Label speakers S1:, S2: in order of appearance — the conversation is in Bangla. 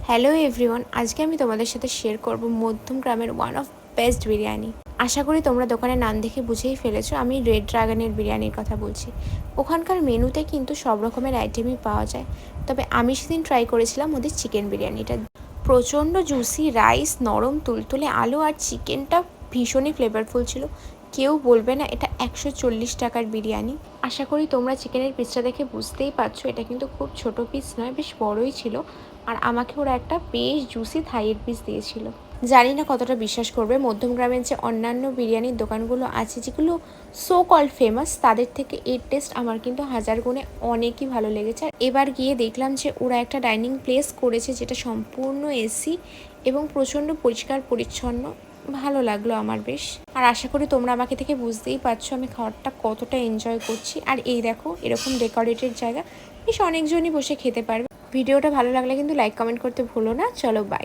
S1: হ্যালো এভরিওয়ান, আজকে আমি তোমাদের সাথে শেয়ার করব মধ্যম গ্রামের ওয়ান অফ বেস্ট বিরিয়ানি। আশা করি তোমরা দোকানের নাম দেখে বুঝেই ফেলেছো আমি রেড ড্রাগনের বিরিয়ানির কথা বলছি। ওখানকার মেনুতে কিন্তু সব রকমের আইটেমই পাওয়া যায়, তবে আমি সেদিন ট্রাই করেছিলাম ওদের চিকেন বিরিয়ানিটা। প্রচণ্ড জুসি রাইস, নরম তুলতুলে আলু আর চিকেনটা ভীষণই ফ্লেভারফুল ছিল। কেউ বলবে না এটা 140 টাকার বিরিয়ানি। আশা করি তোমরা চিকেনের পিসটা দেখে বুঝতেই পারছো এটা কিন্তু খুব ছোট পিস নয়, বেশ বড়ই ছিল। আর আমাকে ওরা একটা বেশ জুসি থাইয়ের পিস দিয়েছিল। জানি না কতটা বিশ্বাস করবে, মধ্যমগ্রামের যে অন্যান্য বিরিয়ানির দোকানগুলো আছে যেগুলো সো কল্ড ফেমাস, তাদের থেকে এর টেস্ট আমার কিন্তু হাজার গুণে অনেকই ভালো লেগেছে। আর এবার গিয়ে দেখলাম যে ওরা একটা ডাইনিং প্লেস করেছে যেটা সম্পূর্ণ এসি এবং প্রচণ্ড পরিষ্কার পরিচ্ছন্ন। ভালো লাগলো আমার বেশ। আর আশা করি তোমরা আমাকে থেকে বুঝতেই পারছো আমি খাবারটা কতটা এনজয় করছি। আর এই দেখো, এরকম ডেকোরেটেড জায়গা, বেশ অনেকজনই বসে খেতে পারবে। ভিডিওটা ভালো লাগলে কিন্তু লাইক কমেন্ট করতে ভুলো না। চলো বাই।